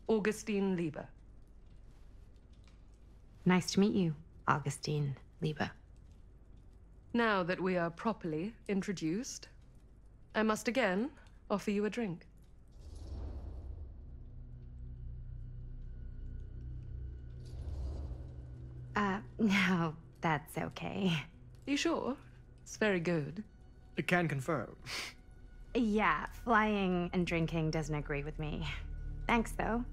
Augustine Lieber. Nice to meet you, Augustine Lieber. Now that we are properly introduced, I must again offer you a drink. No, that's okay. You sure? It's very good. I can confirm. Yeah, flying and drinking doesn't agree with me. Thanks, though.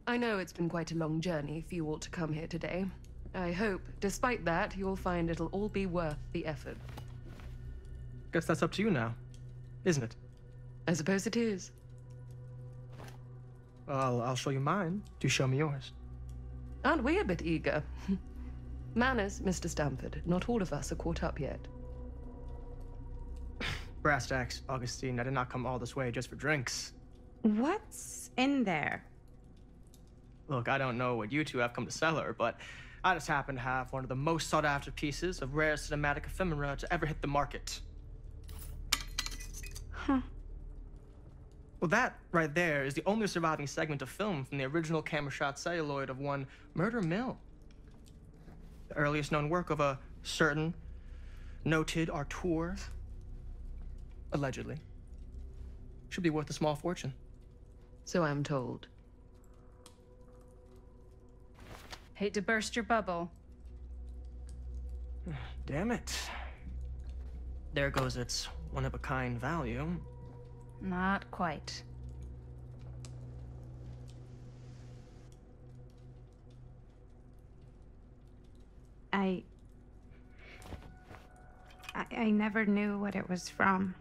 I know it's been quite a long journey for you all to come here today. I hope, despite that, you'll find it'll all be worth the effort. Guess that's up to you now, isn't it? I suppose it is. Well, I'll show you mine. Do show me yours. Aren't we a bit eager? Manners, Mr. Stamford. Not all of us are caught up yet. Brass tacks, Augustine. I did not come all this way just for drinks. What's in there? Look, I don't know what you two have come to sell her, but I just happen to have one of the most sought-after pieces of rare cinematic ephemera to ever hit the market. Huh. Well, that right there is the only surviving segment of film from the original camera shot celluloid of one Murder Mill. The earliest known work of a certain noted auteur, allegedly. Should be worth a small fortune. So I'm told. Hate to burst your bubble. Damn it. There goes its one-of-a-kind value. Not quite. I never knew what it was from.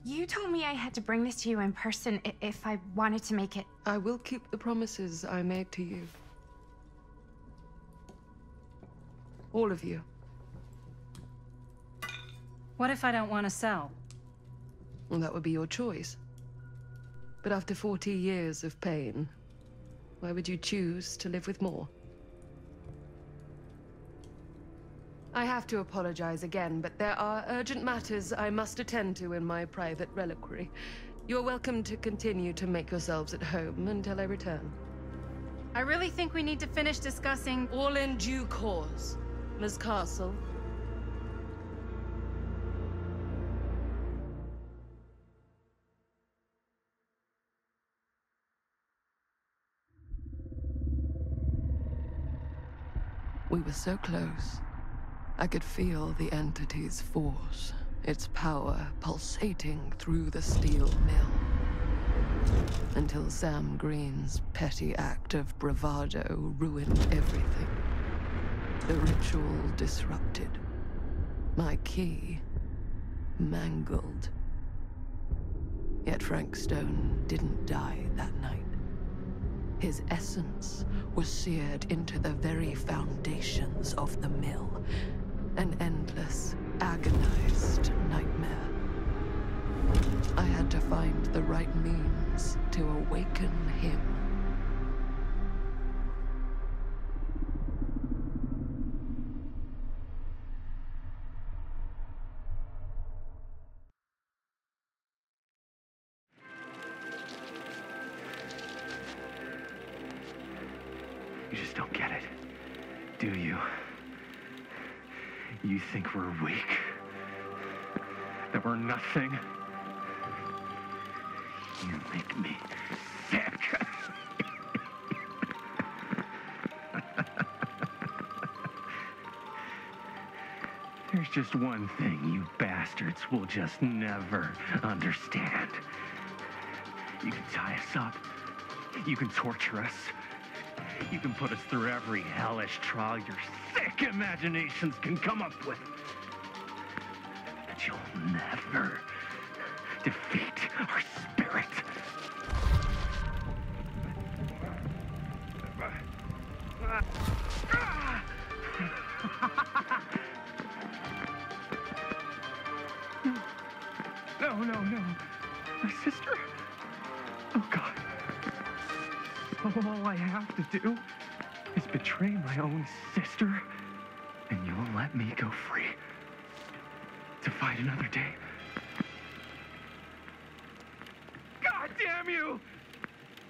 You told me I had to bring this to you in person if I wanted to make it. I will keep the promises I made to you. All of you. What if I don't want to sell? Well, that would be your choice. But after 40 years of pain, why would you choose to live with more? I have to apologize again, but there are urgent matters I must attend to in my private reliquary. You're welcome to continue to make yourselves at home until I return. I really think we need to finish discussing. All in due course, Ms. Castle. We were so close. I could feel the entity's force, its power pulsating through the steel mill. Until Sam Green's petty act of bravado ruined everything. The ritual disrupted. My key mangled. Yet Frank Stone didn't die that night. His essence was seared into the very foundations of the mill. An endless, agonized nightmare. I had to find the right means to awaken him. You just don't get it, do you? You think we're weak? That we're nothing? You make me sick. There's just one thing you bastards will just never understand. You can tie us up. You can torture us. You can put us through every hellish trial your sick imaginations can come up with. But you'll never defeat our spirit. No. My sister? Oh, God. Oh. all I have to do is betray my own sister, and you'll let me go free to fight another day. God damn you!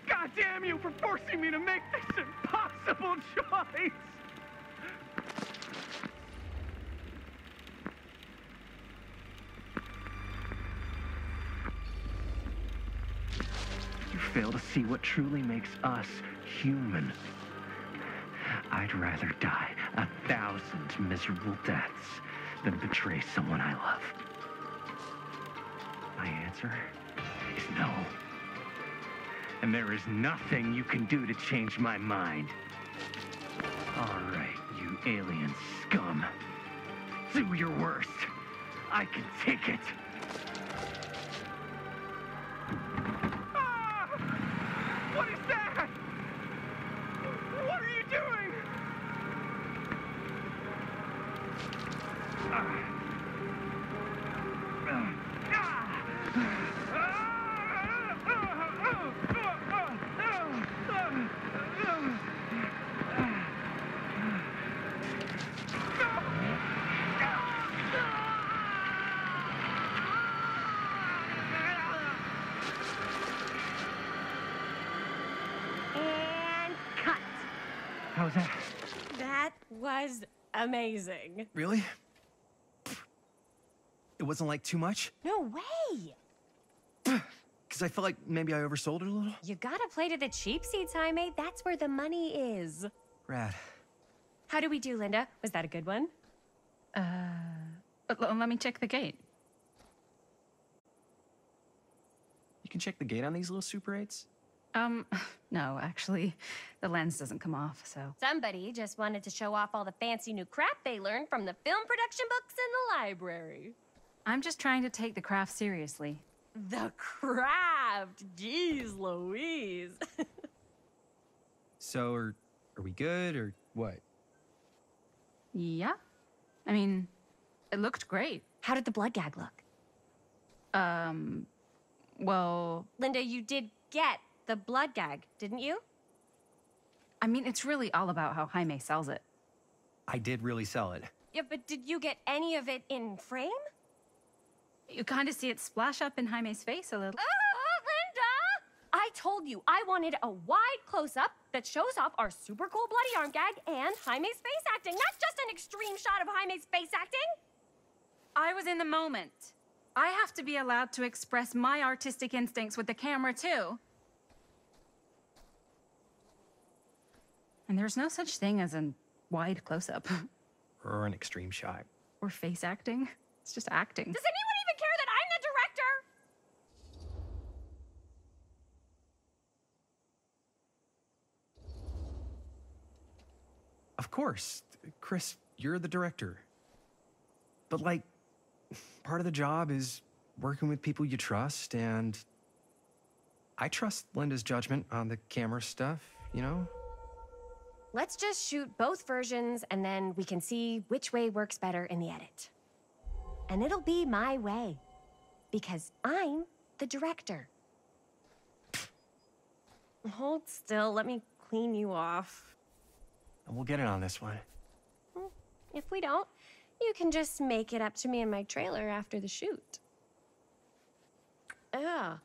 God damn you for forcing me to make this impossible choice! You fail to see what truly makes us human. I'd rather die 1,000 miserable deaths than betray someone I love. My answer is no. And there is nothing you can do to change my mind. All right, you alien scum. Do your worst. I can take it. Ah! What is that? What are you doing? And cut. How's that? That was amazing. Really? It wasn't like too much? No way. Because I felt like maybe I oversold it a little? You gotta play to the cheap seats, Jaime. That's where the money is. Rad. How do we do, Linda? Was that a good one? Let me check the gate. You can check the gate on these little Super 8s? No, actually, the lens doesn't come off, so. Somebody just wanted to show off all the fancy new crap they learned from the film production books in the library. I'm just trying to take the craft seriously. The craft! Jeez Louise. So, are we good, or what? Yeah. I mean, it looked great. How did the blood gag look? Well, Linda, you did get the blood gag, didn't you? I mean, it's really all about how Jaime sells it. I did really sell it. Yeah, but did you get any of it in frame? You kind of see it splash up in Jaime's face a little. Linda! I told you I wanted a wide close-up that shows off our super cool bloody arm gag and Jaime's face acting, not just an extreme shot of Jaime's face acting. I was in the moment. I have to be allowed to express my artistic instincts with the camera, too. And there's no such thing as a wide close-up. Or an extreme shot. Or face acting. It's just acting. Does anyone even care that I'm the director? Of course. Chris, you're the director. But, like, part of the job is working with people you trust, and I trust Linda's judgment on the camera stuff, you know? Let's just shoot both versions and then we can see which way works better in the edit. And it'll be my way, because I'm the director. Hold still, let me clean you off. And we'll get it on this one. If we don't, you can just make it up to me in my trailer after the shoot. Ugh.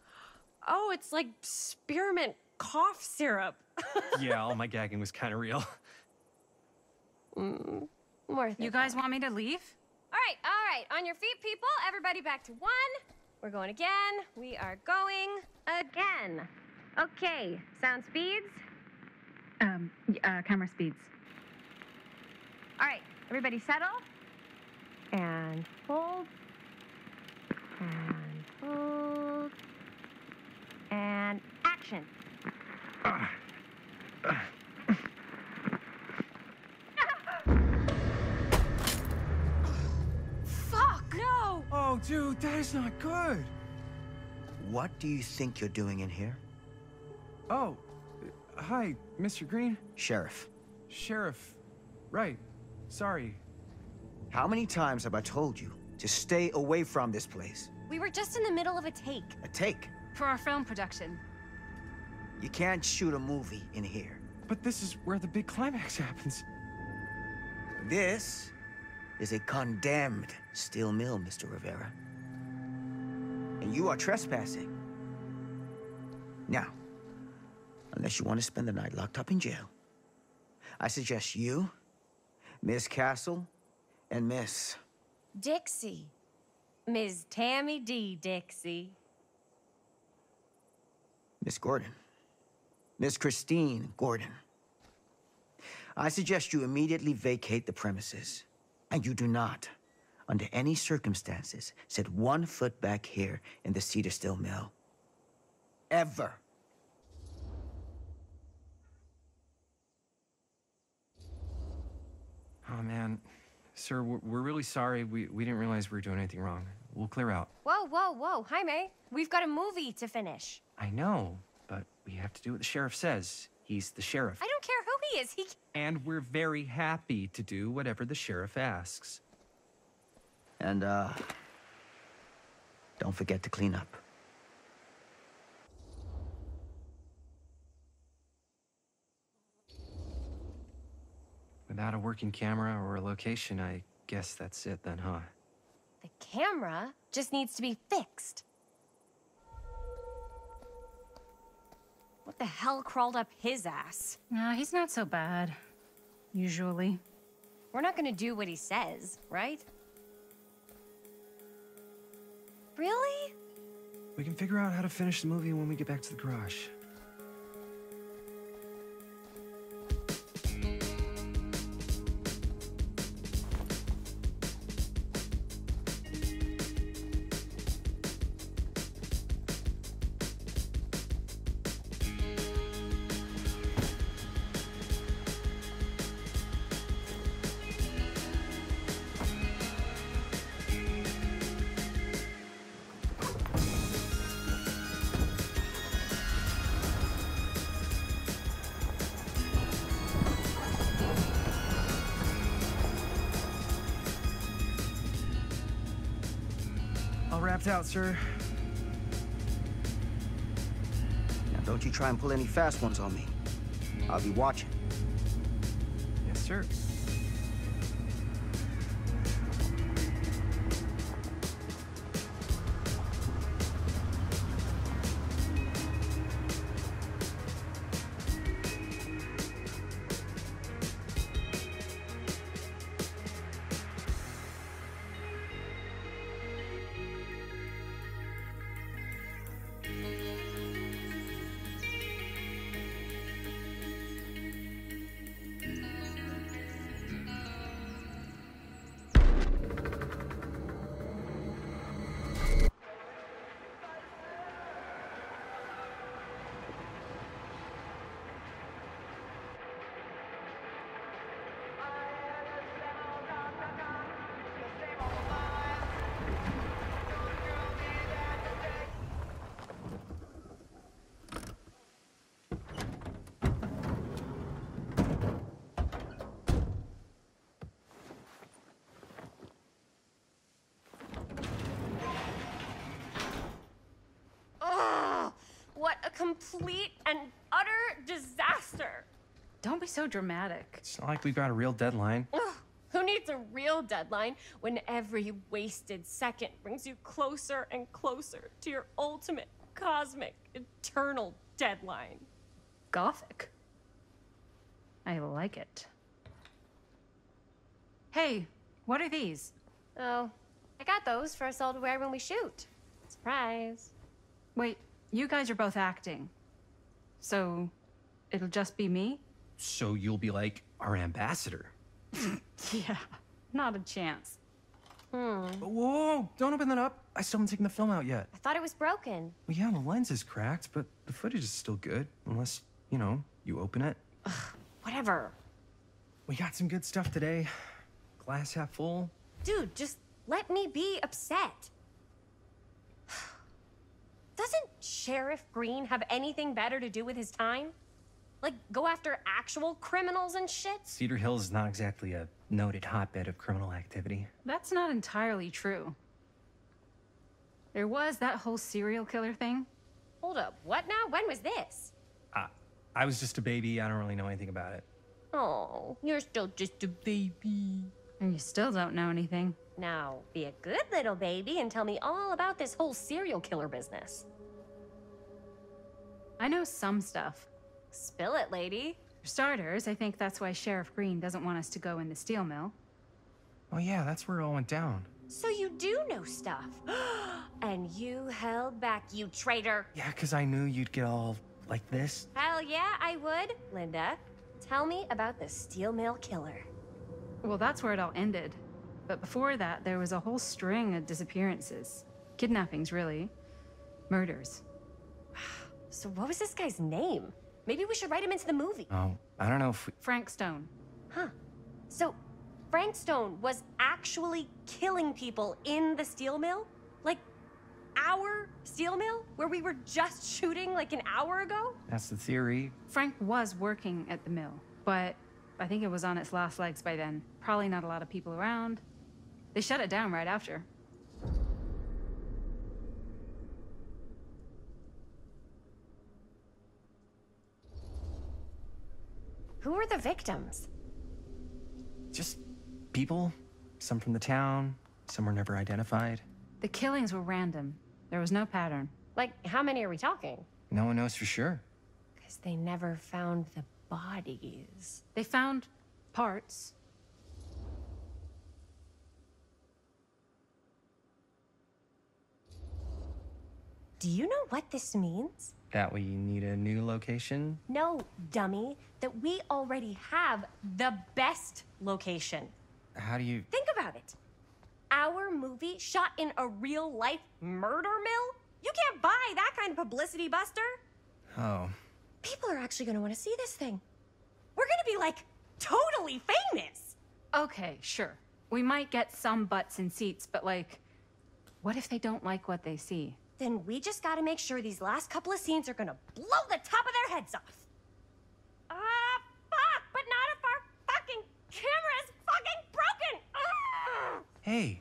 Oh, it's like spearmint cough syrup. Yeah, all my gagging was kind of real. Worth it. You guys want me to leave? All right. On your feet, people. Everybody back to one. We're going again. We are going again. Okay, sound speeds. Camera speeds. All right, everybody settle. And hold. And hold. And action. Fuck! No! Oh, dude, that is not good. What do you think you're doing in here? Oh, hi, Mr. Green. Sheriff. Sheriff. Right. Sorry. How many times have I told you to stay away from this place? We were just in the middle of a take. A take. For our film production. You can't shoot a movie in here. But this is where the big climax happens. This is a condemned steel mill, Mr. Rivera. And you are trespassing. Now, unless you want to spend the night locked up in jail, I suggest you, Miss Castle, and Miss... Dixie. Ms. Tammy D. Dixie. Miss Gordon. Miss Christine Gordon. I suggest you immediately vacate the premises. And you do not, under any circumstances, set 1 foot back here in the Cedar Steel Mill. Ever. Oh, man. Sir, we're really sorry. We didn't realize we were doing anything wrong. We'll clear out. Whoa, whoa, whoa. Jaime, we've got a movie to finish. I know, but we have to do what the sheriff says. He's the sheriff. I don't care who he is. And we're very happy to do whatever the sheriff asks. And, don't forget to clean up. Without a working camera or a location, I guess that's it then, huh? The camera just needs to be fixed. What the hell crawled up his ass? Nah, he's not so bad. Usually. We're not gonna do what he says, right? Really? We can figure out how to finish the movie when we get back to the garage. All wrapped out, sir. Now, don't you try and pull any fast ones on me. I'll be watching. Yes, sir. What a complete and utter disaster! Don't be so dramatic. It's not like we've got a real deadline. Ugh, who needs a real deadline when every wasted second brings you closer and closer to your ultimate, cosmic, eternal deadline? Gothic. I like it. Hey, what are these? Oh, I got those for us all to wear when we shoot. Surprise. Wait, you guys are both acting. So, it'll just be me? So you'll be like our ambassador. Yeah, not a chance. Whoa, don't open that up. I still haven't taken the film out yet. I thought it was broken. Well, yeah, the lens is cracked, but the footage is still good. Unless, you know, you open it. Whatever. We got some good stuff today. Glass half full. Dude, just let me be upset. Doesn't Sheriff Green have anything better to do with his time? Like, go after actual criminals and shit? Cedar Hills is not exactly a noted hotbed of criminal activity. That's not entirely true. There was that whole serial killer thing. Hold up, what now? When was this? I was just a baby. I don't really know anything about it. Oh, you're still just a baby. And you still don't know anything. Now, be a good little baby and tell me all about this whole serial killer business. I know some stuff. Spill it, lady. For starters, I think that's why Sheriff Green doesn't want us to go in the steel mill. Oh yeah, that's where it all went down. So you do know stuff. And you held back, you traitor. Yeah, because I knew you'd get all like this. Hell yeah, I would. Linda, tell me about the steel mill killer. Well, that's where it all ended. But before that, there was a whole string of disappearances. Kidnappings, really. Murders. So what was this guy's name? Maybe we should write him into the movie. Oh, I don't know if we... Frank Stone. Huh. So Frank Stone was actually killing people in the steel mill? Like, our steel mill? Where we were just shooting like an hour ago? That's the theory. Frank was working at the mill, but I think it was on its last legs by then. Probably not a lot of people around. They shut it down right after. Who were the victims? Just people. Some from the town. Some were never identified. The killings were random. There was no pattern. Like, how many are we talking? No one knows for sure. Because they never found the bodies. They found parts. Do you know what this means? That we need a new location? No, dummy. That we already have the best location. How do you... Think about it. Our movie shot in a real-life murder mill? You can't buy that kind of publicity, Buster. Oh. People are actually gonna want to see this thing. We're gonna be, like, totally famous. Okay, sure. We might get some butts in seats, but like, what if they don't like what they see? Then we just gotta make sure these last couple of scenes are gonna blow the top of their heads off. Fuck, but not if our fucking camera is fucking broken! Hey,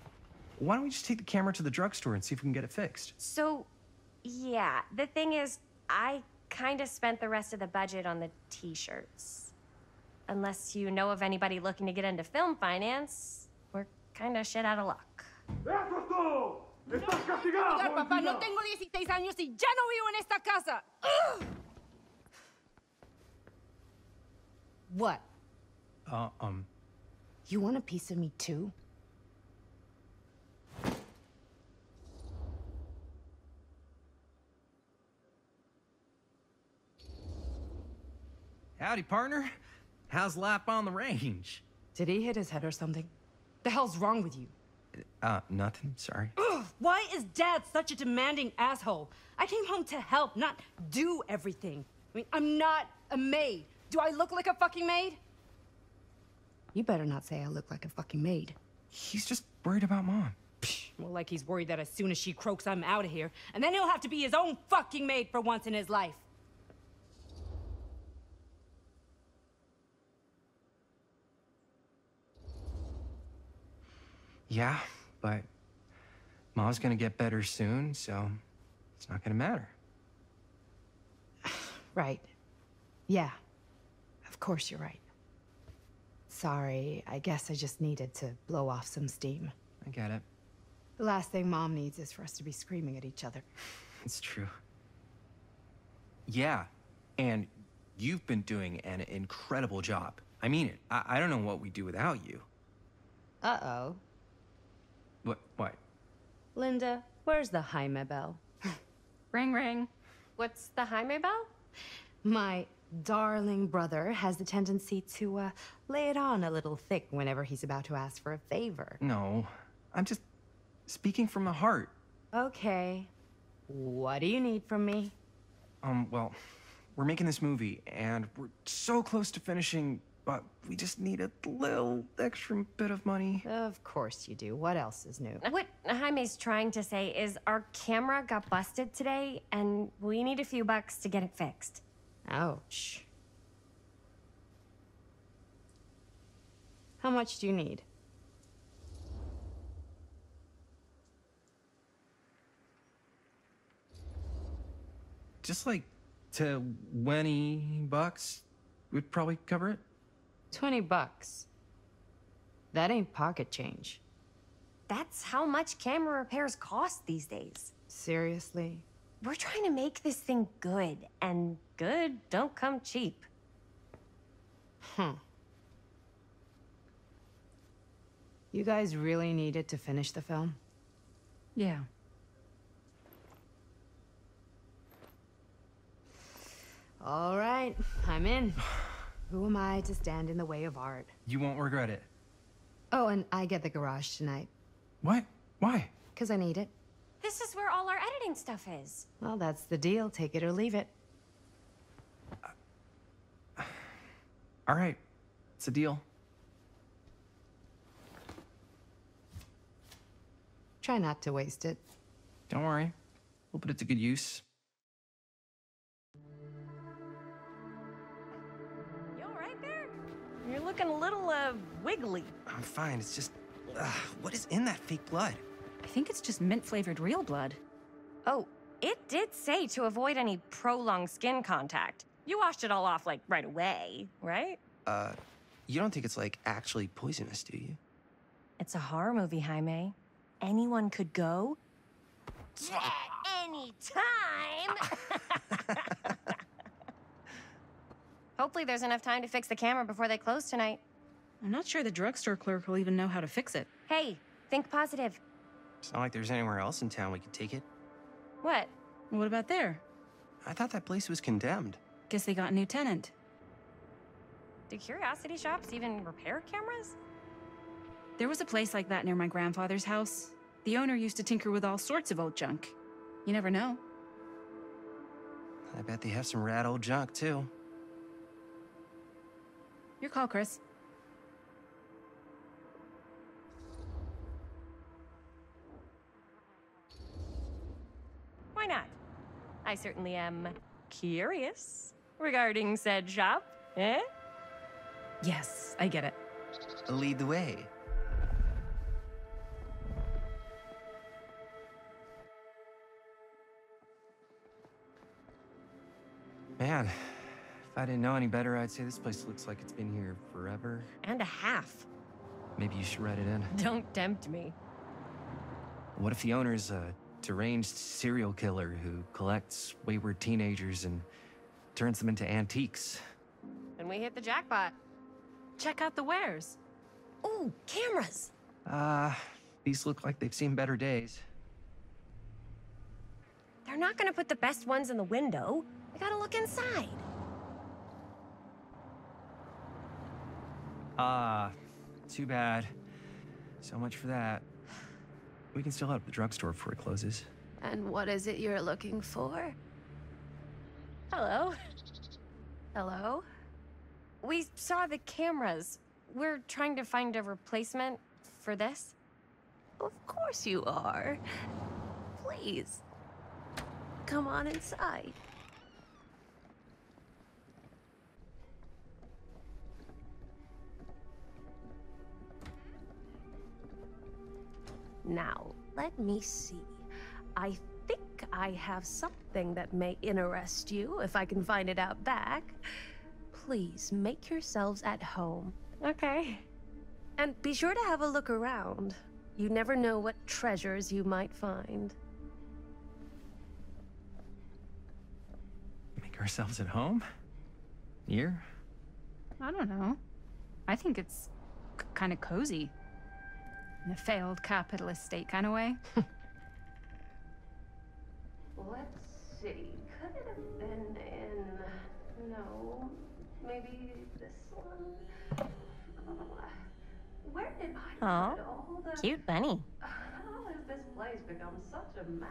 why don't we just take the camera to the drugstore and see if we can get it fixed? So, yeah, the thing is, I kinda spent the rest of the budget on the t-shirts. Unless you know of anybody looking to get into film finance, we're kinda shit out of luck. Papá, no tengo 16 años y ya no vivo en esta casa. Ugh! What? You want a piece of me too? Howdy, partner. How's lap on the range? Did he hit his head or something? The hell's wrong with you? Nothing, sorry. Ugh, why is Dad such a demanding asshole? I came home to help, not do everything. I mean, I'm not a maid. Do I look like a fucking maid? You better not say I look like a fucking maid. He's just worried about Mom. More like he's worried that as soon as she croaks, I'm out of here. And then he'll have to be his own fucking maid for once in his life. Yeah, but Mom's gonna get better soon, so it's not gonna matter. Right. Yeah. Of course you're right. Sorry, I guess I just needed to blow off some steam. I get it. The last thing Mom needs is for us to be screaming at each other. It's true. Yeah, and you've been doing an incredible job. I mean it. I don't know what we'd do without you. Uh-oh. What? Linda, where's the Jaime bell? Ring, ring. What's the Jaime bell? My darling brother has the tendency to, lay it on a little thick whenever he's about to ask for a favor. No, I'm just speaking from the heart. Okay. What do you need from me? Well, we're making this movie, and we're so close to finishing, but we just need a little extra bit of money. Of course you do. What else is new? What Jaime's trying to say is our camera got busted today, and we need a few bucks to get it fixed. Ouch. How much do you need? Just like $20 would probably cover it. $20. That ain't pocket change. That's how much camera repairs cost these days. Seriously? We're trying to make this thing good, and good don't come cheap. You guys really needed to finish the film? Yeah. All right, I'm in. Who am I to stand in the way of art? You won't regret it. Oh, and I get the garage tonight. What? Why? Because I need it. This is where all our editing stuff is. Well, that's the deal. Take it or leave it. All right. It's a deal. Try not to waste it. Don't worry. We'll put it to good use. You all right there? You're looking a little, wiggly. I'm fine. It's just... what is in that fake blood? I think it's just mint-flavored real blood. Oh, it did say to avoid any prolonged skin contact. You washed it all off, like, right away, right? You don't think it's, like, actually poisonous, do you? It's a horror movie, Jaime. Anyone could go at any time. Hopefully there's enough time to fix the camera before they close tonight. I'm not sure the drugstore clerk will even know how to fix it. Hey, think positive. It's not like there's anywhere else in town we could take it. What? What about there? I thought that place was condemned. Guess they got a new tenant. Do curiosity shops even repair cameras? There was a place like that near my grandfather's house. The owner used to tinker with all sorts of old junk. You never know. I bet they have some rad old junk, too. Your call, Chris. Why not? I certainly am curious regarding said shop, eh? Yes, I get it. Lead the way. Man, if I didn't know any better, I'd say this place looks like it's been here forever. And a half. Maybe you should write it in. Don't tempt me. What if the owner's a deranged serial killer who collects wayward teenagers and turns them into antiques? Then we hit the jackpot. Check out the wares. Ooh, cameras. These look like they've seen better days. They're not gonna put the best ones in the window. We gotta look inside. Too bad. So much for that. We can still head up the drugstore before it closes. And what is it you're looking for? Hello. Hello? We saw the cameras. We're trying to find a replacement for this. Of course you are. Please. Come on inside. Now, let me see. I think I have something that may interest you, if I can find it out back. Please, make yourselves at home. Okay. And be sure to have a look around. You never know what treasures you might find. Make ourselves at home? Here? I don't know. I think it's kind of cozy. In a failed capitalist state kind of way. Let's see. Could it have been in... No. Maybe this one? Where did I Aw, put all the... cute bunny. How has this place become such a mess?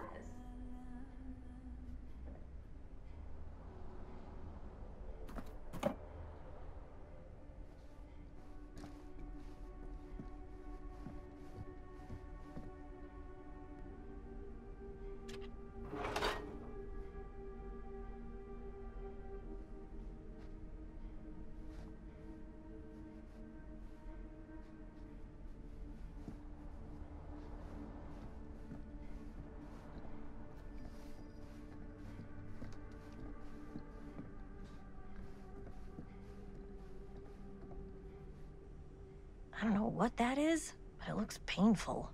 I don't know what that is, but it looks painful.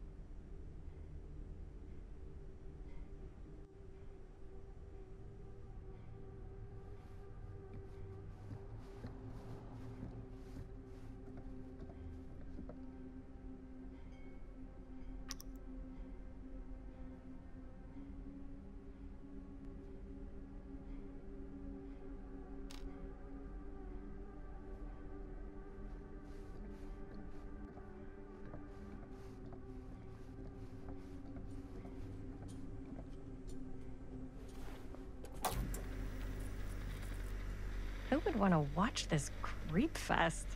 Who would want to watch this creep fest?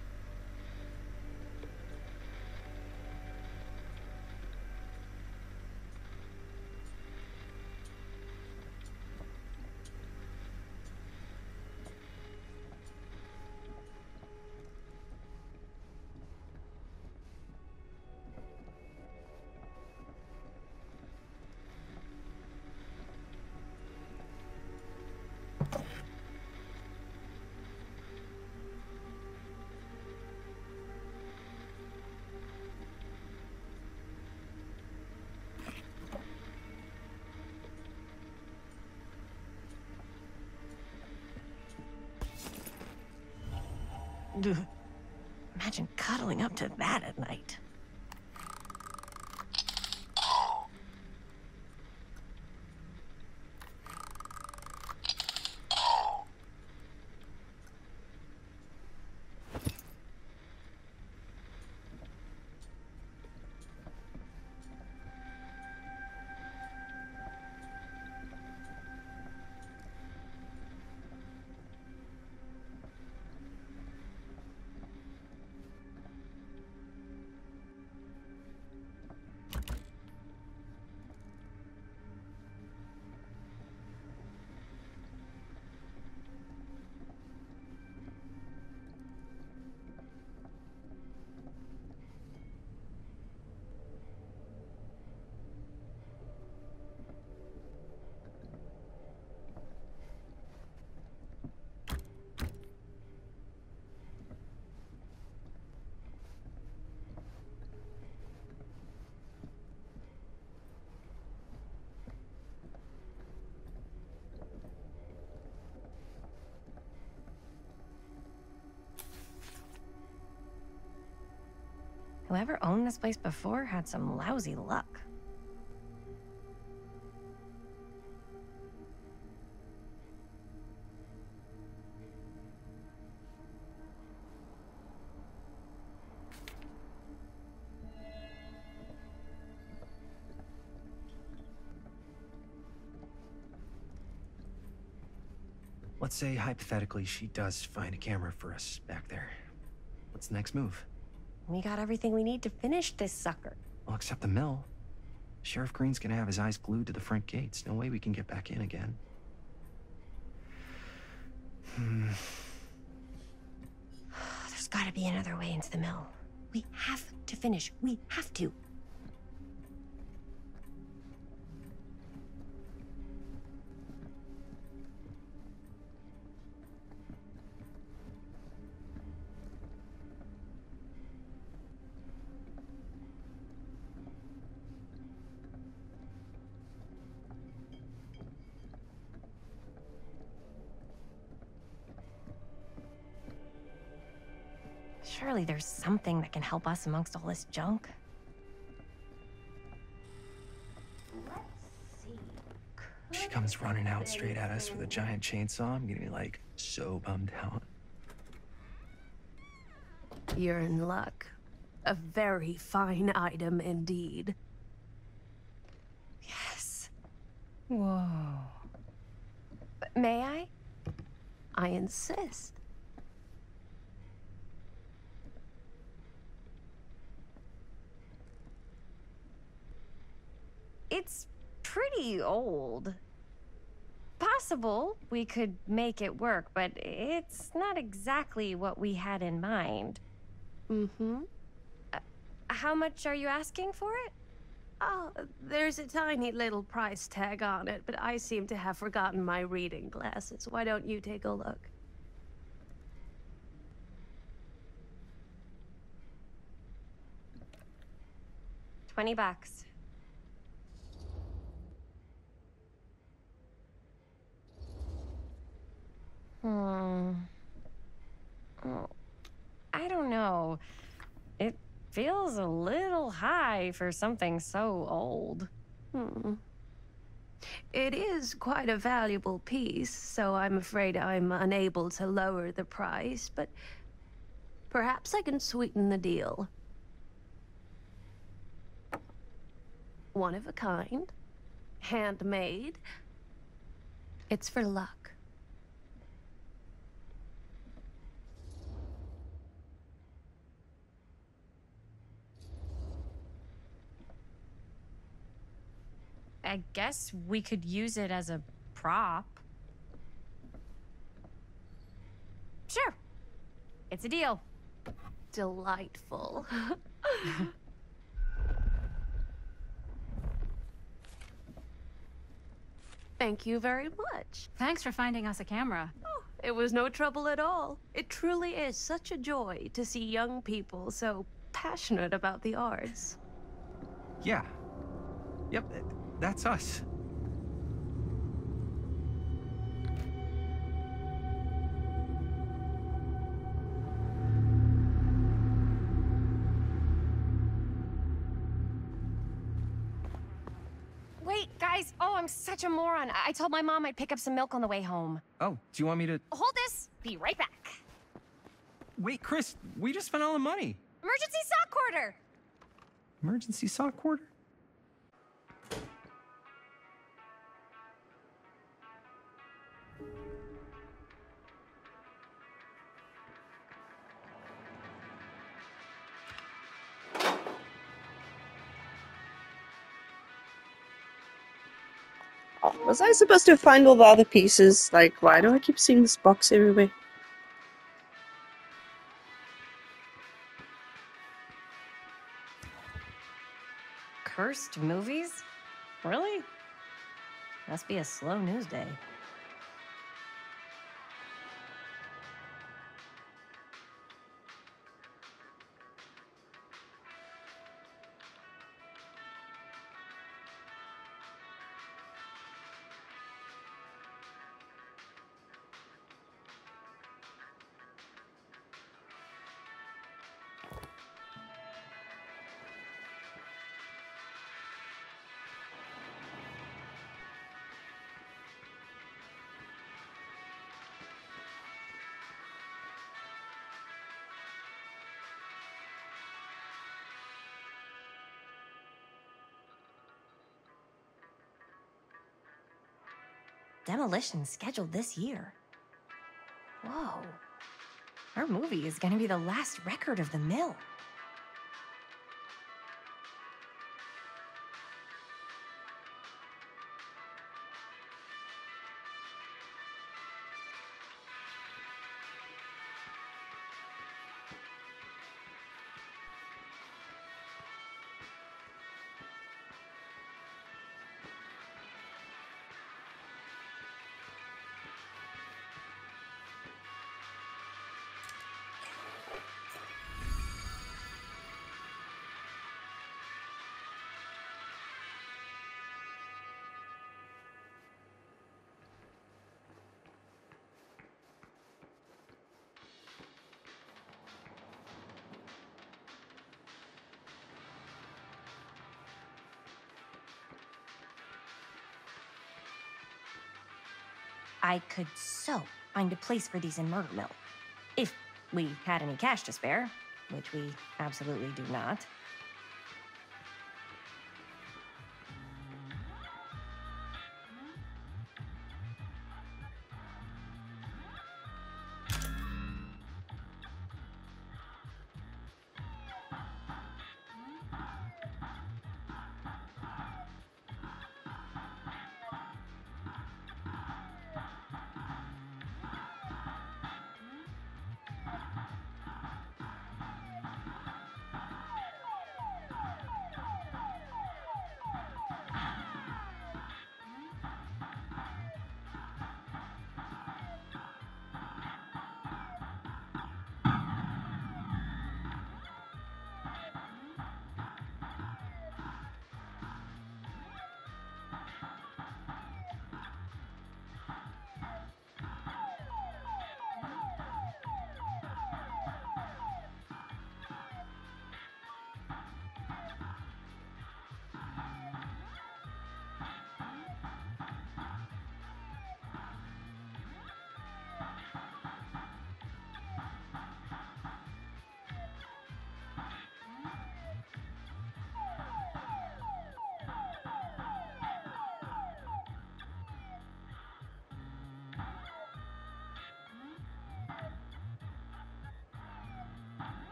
Imagine cuddling up to that at night. Whoever owned this place before had some lousy luck. Let's say, hypothetically, she does find a camera for us back there. What's the next move? We got everything we need to finish this sucker. Well, except the mill. Sheriff Green's gonna have his eyes glued to the front gates. No way we can get back in again. There's gotta be another way into the mill. We have to finish. We have to. Surely there's something that can help us amongst all this junk. Let's see. She comes running out straight at us with a giant chainsaw. I'm gonna be like so bummed out. You're in luck. A very fine item indeed. Yes. Whoa. May I? I insist. It's pretty old. Possible we could make it work, but it's not exactly what we had in mind. Mm-hmm. How much are you asking for it? Oh, there's a tiny little price tag on it, but I seem to have forgotten my reading glasses. Why don't you take a look? $20. Oh, I don't know. It feels a little high for something so old. It is quite a valuable piece, so I'm afraid I'm unable to lower the price, but perhaps I can sweeten the deal. One of a kind, handmade. It's for luck. I guess we could use it as a prop. Sure. It's a deal. Delightful. Thank you very much. Thanks for finding us a camera. Oh, it was no trouble at all. It truly is such a joy to see young people so passionate about the arts. Yeah. Yep, that's us. Wait, guys. Oh, I'm such a moron. I told my mom I'd pick up some milk on the way home. Oh, do you want me to... Hold this. Be right back. Wait, Chris, we just spent all the money. Emergency sock quarter. Emergency sock quarter? Was I supposed to find all the other pieces? Like, why do I keep seeing this box everywhere? Cursed movies? Really? Must be a slow news day. Demolition scheduled this year. Whoa. Our movie is gonna be the last record of the mill. I could so find a place for these in Murder Mill. If we had any cash to spare, which we absolutely do not.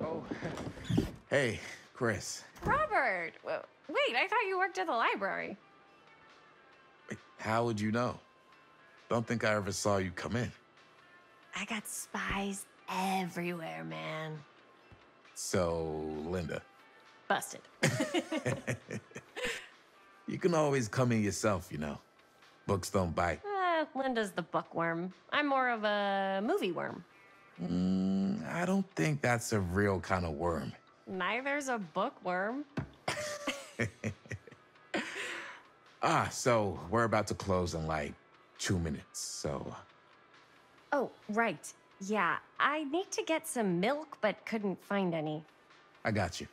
Oh. Hey, Chris. Robert! Wait, I thought you worked at the library. Wait, how would you know? Don't think I ever saw you come in. I got spies everywhere, man. So, Linda. Busted. You can always come in yourself, you know. Books don't bite. Linda's the bookworm. I'm more of a movie worm. I don't think that's a real kind of worm. Neither's a bookworm. So we're about to close in like 2 minutes, so... Oh, right. Yeah, I need to get some milk, but couldn't find any. I got you.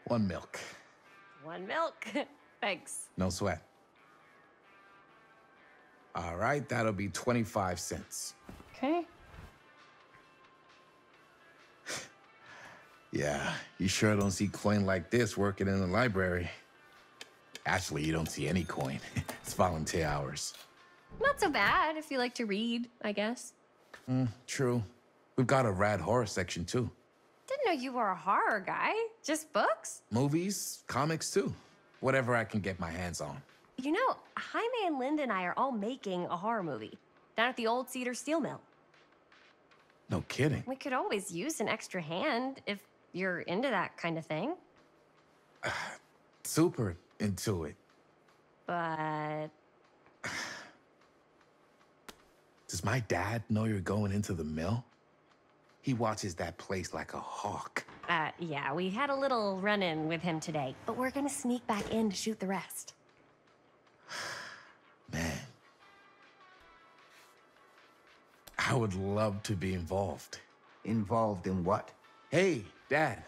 One milk. One milk. Thanks. No sweat. All right, that'll be 25 cents. Okay. Yeah, you sure don't see coin like this working in the library. Actually, you don't see any coin. It's volunteer hours. Not so bad if you like to read, I guess. True. We've got a rad horror section, too. Didn't know you were a horror guy. Just books? Movies, comics, too. Whatever I can get my hands on. You know, Jaime and Linda and I are all making a horror movie down at the old Cedar Steel Mill. No kidding. We could always use an extra hand if you're into that kind of thing. Super into it. But... Does my dad know you're going into the mill? He watches that place like a hawk. Yeah, we had a little run-in with him today, but we're gonna sneak back in to shoot the rest. Man. I would love to be involved. Involved in what? Hey, Dad.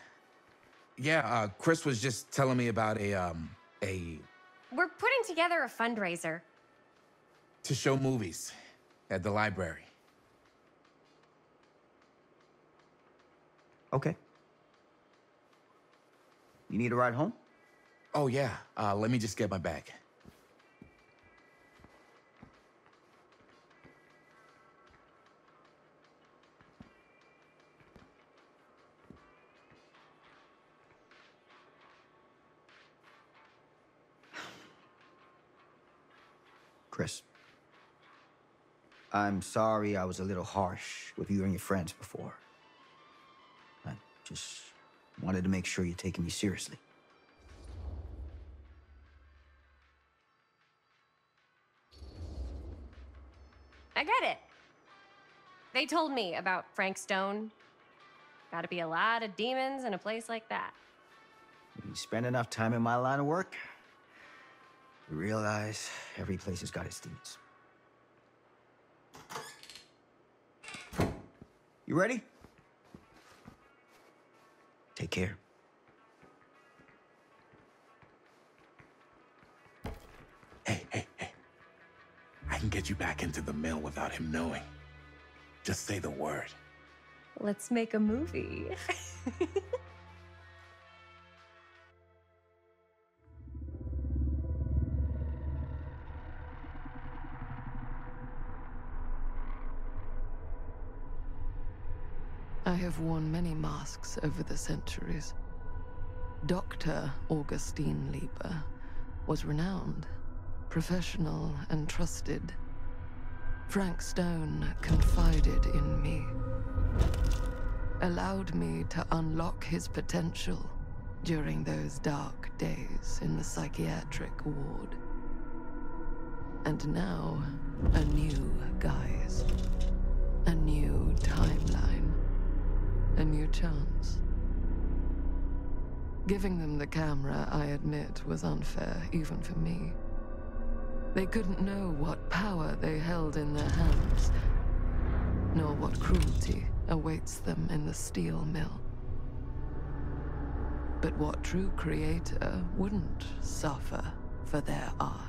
Yeah, Chris was just telling me about a... We're putting together a fundraiser. to show movies at the library. Okay. You need a ride home? Oh, yeah. Let me just get my bag. Chris, I'm sorry I was a little harsh with you and your friends before. I just wanted to make sure you're taking me seriously. I get it. They told me about Frank Stone. Gotta be a lot of demons in a place like that. When you spend enough time in my line of work, you realize every place has got its demons. You ready? Take care. Hey. I can get you back into the mill without him knowing. Just say the word. Let's make a movie. I have worn many masks over the centuries. Dr. Augustine Lieber was renowned, professional, and trusted. Frank Stone confided in me, allowed me to unlock his potential during those dark days in the psychiatric ward. And now, a new guise, a new timeline, a new chance. Giving them the camera, I admit, was unfair, even for me. They couldn't know what power they held in their hands, nor what cruelty awaits them in the steel mill. But what true creator wouldn't suffer for their art?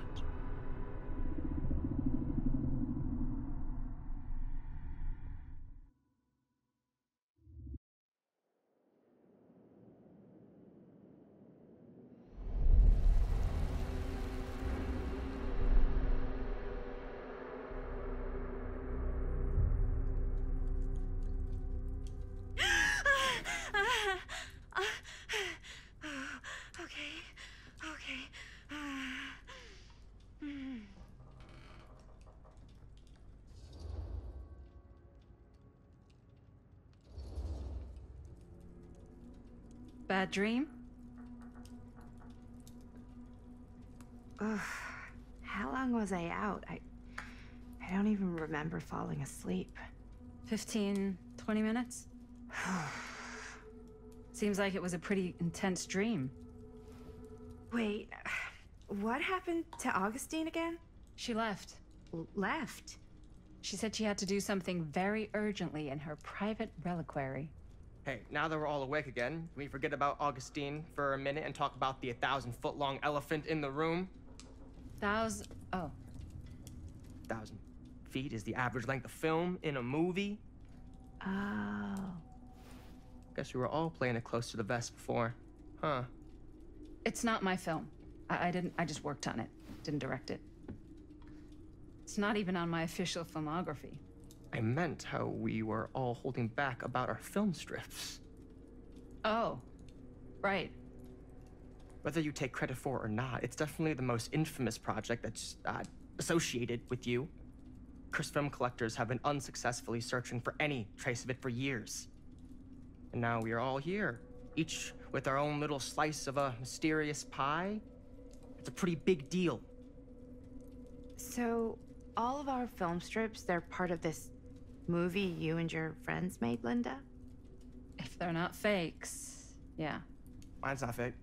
Bad dream? Ugh. How long was I out? I don't even remember falling asleep. 15, 20 minutes? Seems like it was a pretty intense dream. Wait, what happened to Augustine again? She left. Left? She said she had to do something very urgently in her private reliquary. Hey, now that we're all awake again, can we forget about Augustine for a minute and talk about the 1,000-foot-long elephant in the room? Oh. 1,000 feet is the average length of film in a movie. Oh. Guess we were all playing it close to the vest before, huh? It's not my film. I just worked on it. Didn't direct it. It's not even on my official filmography. I meant how we were all holding back about our film strips. Oh, right. Whether you take credit for it or not, it's definitely the most infamous project that's associated with you. Cursed film collectors have been unsuccessfully searching for any trace of it for years. And now we are all here, each with our own little slice of a mysterious pie. It's a pretty big deal. So, all of our film strips, they're part of this movie you and your friends made, Linda? If they're not fakes, yeah. Mine's not fake.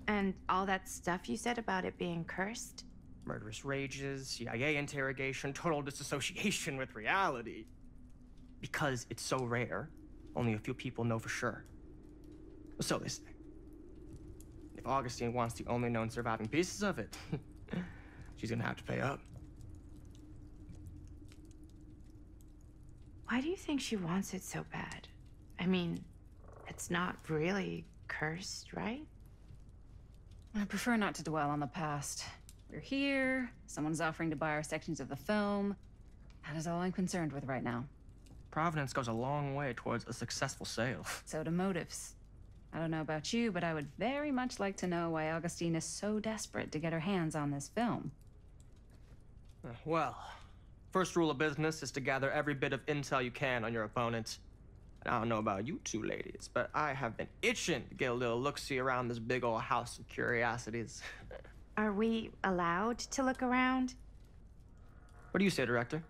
And all that stuff you said about it being cursed? Murderous rages, CIA interrogation, total disassociation with reality. Because it's so rare, only a few people know for sure. So they say. If Augustine wants the only known surviving pieces of it, she's gonna have to pay up. Why do you think she wants it so bad? I mean, it's not really cursed, right? I prefer not to dwell on the past. We're here, someone's offering to buy our sections of the film. That is all I'm concerned with right now. Providence goes a long way towards a successful sale. So do motives. I don't know about you, but I would very much like to know why Augustine is so desperate to get her hands on this film. Well, first rule of business is to gather every bit of intel you can on your opponent. And I don't know about you two ladies, but I have been itching to get a little look-see around this big old house of curiosities. Are we allowed to look around? What do you say, director?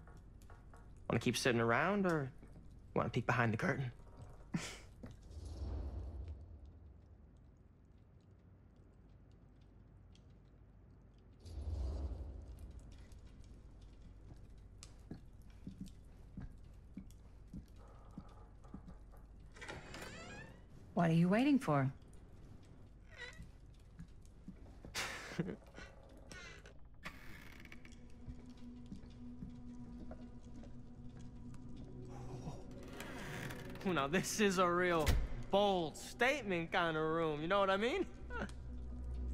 Want to keep sitting around, or want to peek behind the curtain? What are you waiting for? Now this is a real bold statement kind of room, you know what I mean?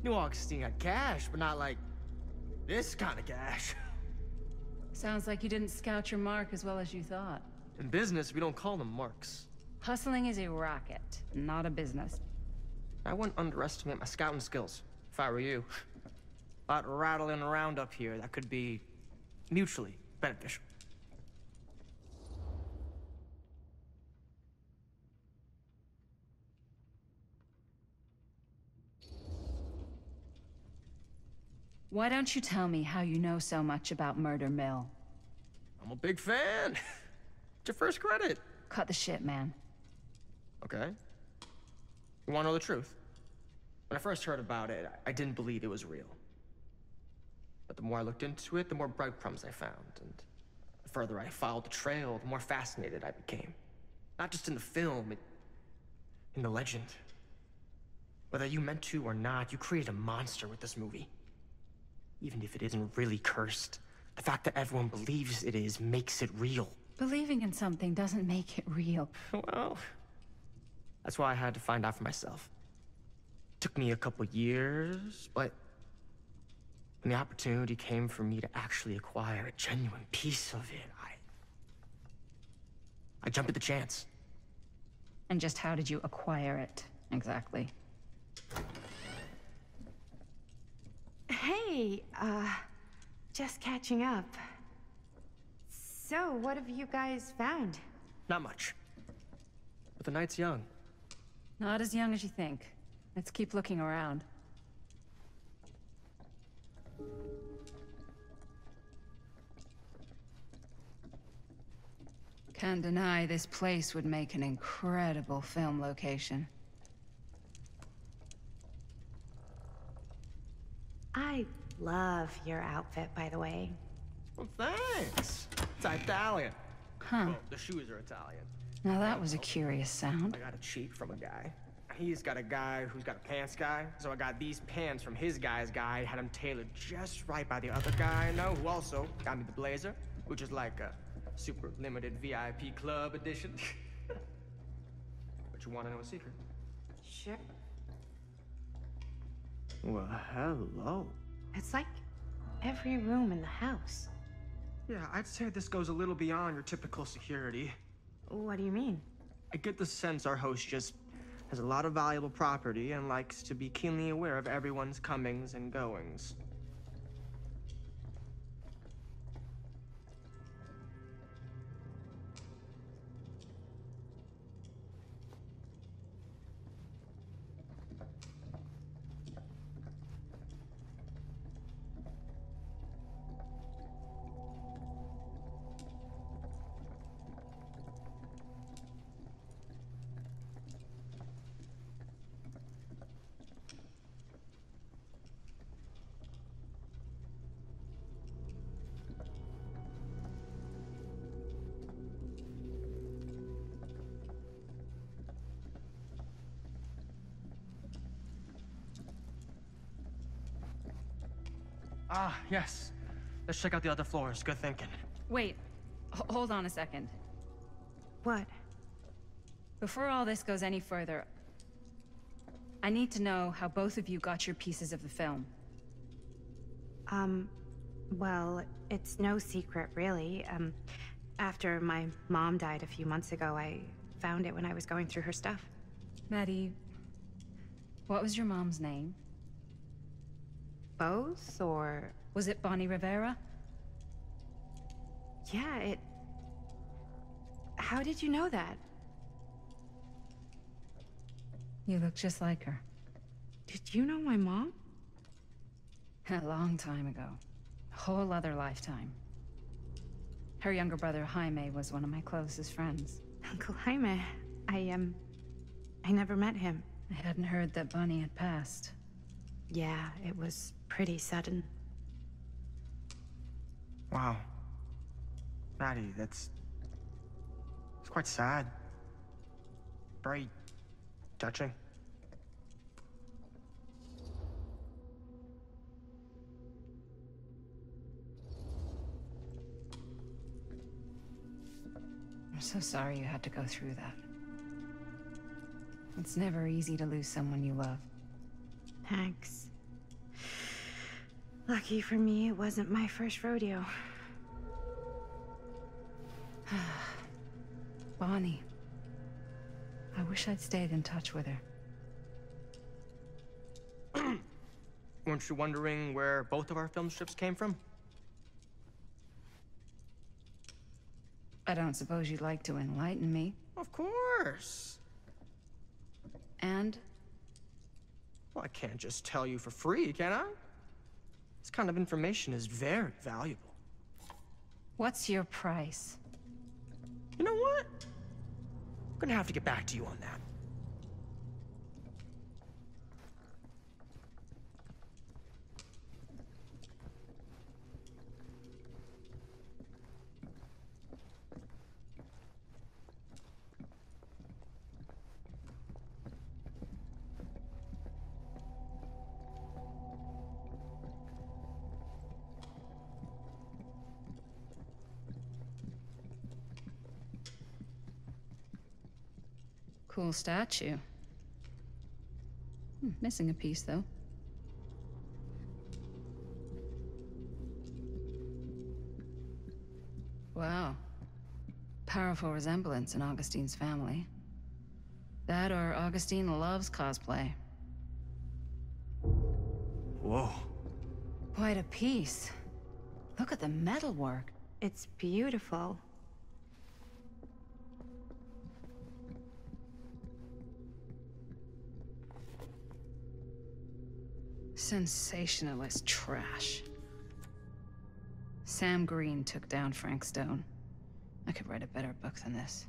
New Augustine got cash, but not like this kind of cash. Sounds like you didn't scout your mark as well as you thought. In business, we don't call them marks. Hustling is a racket, not a business. I wouldn't underestimate my scouting skills, if I were you. A lot rattling around up here that could be mutually beneficial. Why don't you tell me how you know so much about Murder Mill? I'm a big fan. It's your first credit. Cut the shit, man. Okay. You want to know the truth? When I first heard about it, I didn't believe it was real. But the more I looked into it, the more breadcrumbs I found. And the further I followed the trail, the more fascinated I became. Not just in the film, in the legend. Whether you meant to or not, you created a monster with this movie. Even if it isn't really cursed, the fact that everyone believes it is makes it real. Believing in something doesn't make it real. Well, that's why I had to find out for myself. Took me a couple years, but when the opportunity came for me to actually acquire a genuine piece of it, I jumped at the chance. And just how did you acquire it, exactly? Hey, just catching up. So, what have you guys found? Not much. But the night's young. Not as young as you think. Let's keep looking around. Can't deny this place would make an incredible film location. I love your outfit, by the way. Well, thanks. It's Italian. Huh. Well, the shoes are Italian. Now that was a curious sound. I got a cheek from a guy. He's got a guy who's got a pants guy. So I got these pants from his guy's guy, had them tailored just right by the other guy I know, who also got me the blazer, which is like a super limited VIP club edition. But you want to know a secret? Sure. Well, hello. It's like every room in the house. Yeah, I'd say this goes a little beyond your typical security. What do you mean? I get the sense our host just has a lot of valuable property and likes to be keenly aware of everyone's comings and goings. Ah, yes. Let's check out the other floors. Good thinking. Wait, hold on a second. What? Before all this goes any further, I need to know how both of you got your pieces of the film. Well, it's no secret, really. After my mom died a few months ago, I found it when I was going through her stuff. Maddie, what was your mom's name? Both, or...? Was it Bonnie Rivera? Yeah, it... How did you know that? You look just like her. Did you know my mom? A long time ago. A whole other lifetime. Her younger brother, Jaime, was one of my closest friends. Uncle Jaime, I never met him. I hadn't heard that Bonnie had passed. Yeah, it was pretty sudden. Wow. Maddie, it's quite sad. Very touching. I'm so sorry you had to go through that. It's never easy to lose someone you love. Thanks. Lucky for me, it wasn't my first rodeo. Bonnie. I wish I'd stayed in touch with her. Weren't you wondering where both of our film strips came from? I don't suppose you'd like to enlighten me. Of course. And? Well, I can't just tell you for free, can I? This kind of information is very valuable. What's your price? You know what? I'm gonna have to get back to you on that. Cool statue. Missing a piece, though. Wow. Powerful resemblance in Augustine's family. That or Augustine loves cosplay. Whoa. Quite a piece. Look at the metalwork. It's beautiful. Sensationalist trash. Sam Green took down Frank Stone. I could write a better book than this.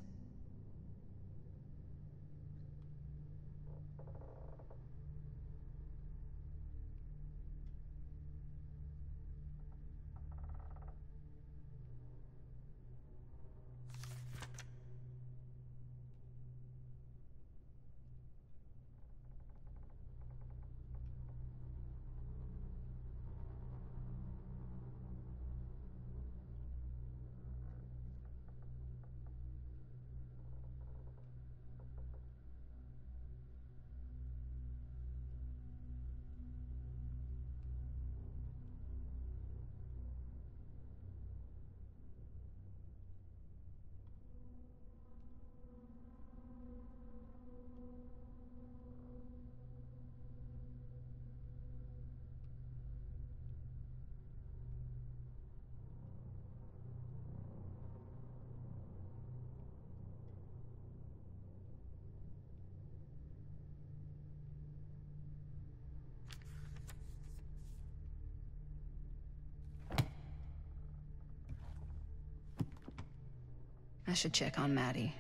I should check on Maddie.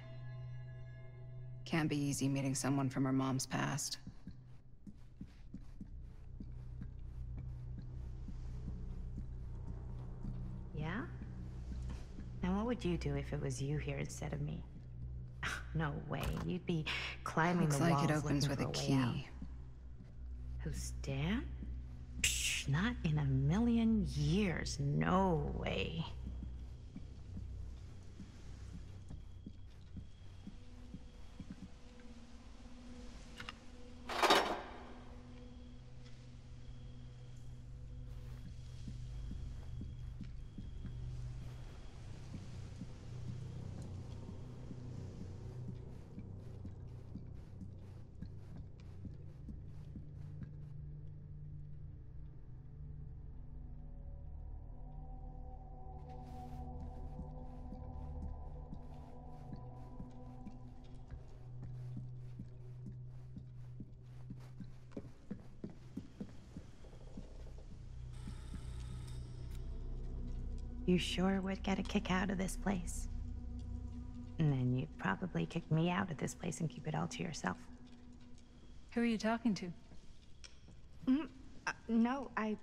Can't be easy meeting someone from her mom's past. Yeah? Now what would you do if it was you here instead of me? No way. You'd be climbing Looks the like walls it opens with looking a for way out. key. Who's Dan? Psh, not in a million years. No way. You sure would get a kick out of this place. And then you'd probably kick me out of this place and keep it all to yourself. Who are you talking to? No, I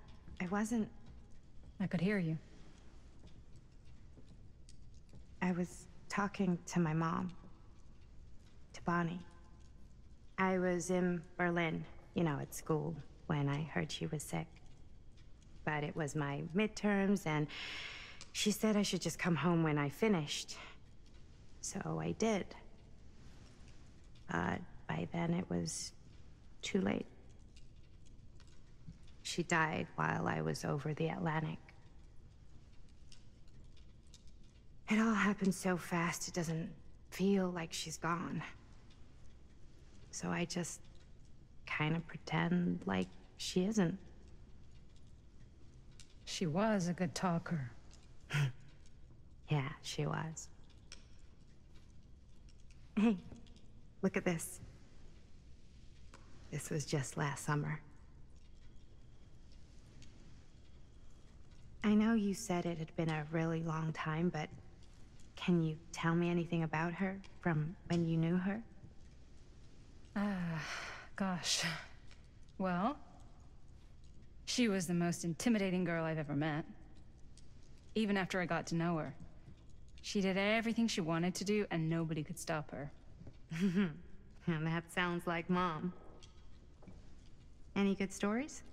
wasn't. I could hear you. I was talking to my mom. To Bonnie. I was in Berlin, you know, at school, when I heard she was sick. But it was my midterms, and she said I should just come home when I finished. So I did. But by then it was too late. She died while I was over the Atlantic. It all happened so fast, it doesn't feel like she's gone. So I just kind of pretend like she isn't. She was a good talker. Yeah, she was. Hey, look at this. This was just last summer. I know you said it had been a really long time, but can you tell me anything about her from when you knew her? Gosh. Well, she was the most intimidating girl I've ever met. Even after I got to know her. She did everything she wanted to do, and nobody could stop her. And that sounds like Mom. Any good stories?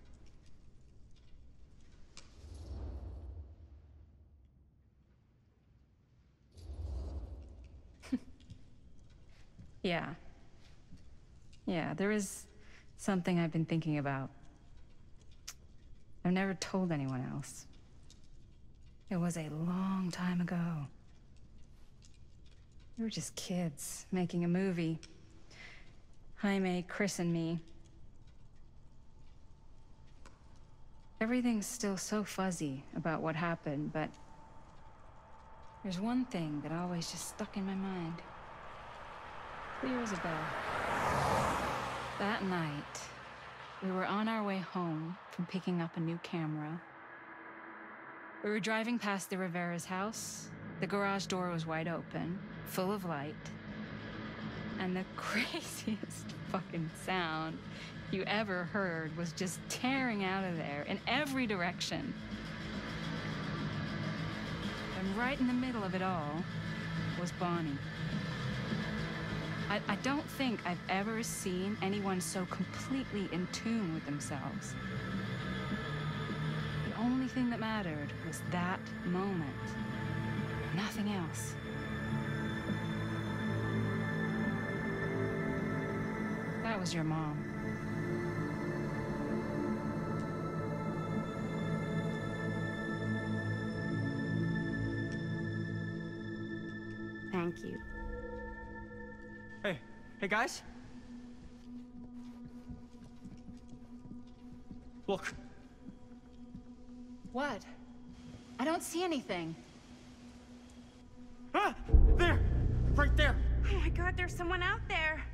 Yeah. Yeah, there is something I've been thinking about. I've never told anyone else. It was a long time ago. We were just kids, making a movie. Jaime, Chris, and me. Everything's still so fuzzy about what happened, but there's one thing that always just stuck in my mind. Clear as a bell. That night, We were on our way home from picking up a new camera. We were driving past the Rivera's house. The garage door was wide open, full of light. And the craziest fucking sound you ever heard was just tearing out of there in every direction. And right in the middle of it all was Bonnie. I don't think I've ever seen anyone so completely in tune with themselves. The only thing that mattered was that moment. Nothing else. That was your mom. Thank you. Hey guys? Look. What? I don't see anything. Ah! There! Right there! Oh my god, there's someone out there!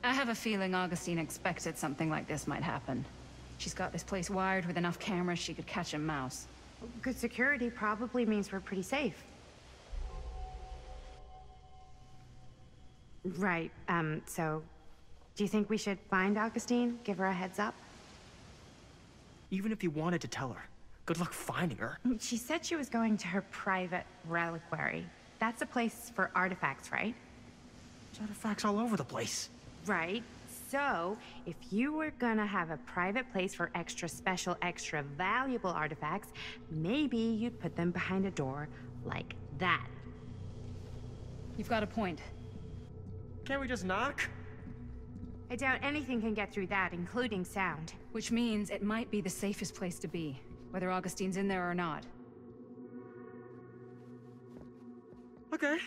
I have a feeling Augustine expected something like this might happen. She's got this place wired with enough cameras she could catch a mouse. Good security probably means we're pretty safe. Right, so... Do you think we should find Augustine? Give her a heads up? Even if you wanted to tell her, good luck finding her. She said she was going to her private reliquary. That's a place for artifacts, right? There's artifacts all over the place. Right. So, if you were gonna have a private place for extra special, extra valuable artifacts, maybe you'd put them behind a door like that. You've got a point. Can't we just knock? I doubt anything can get through that, including sound. Which means it might be the safest place to be, whether Augustine's in there or not. Okay.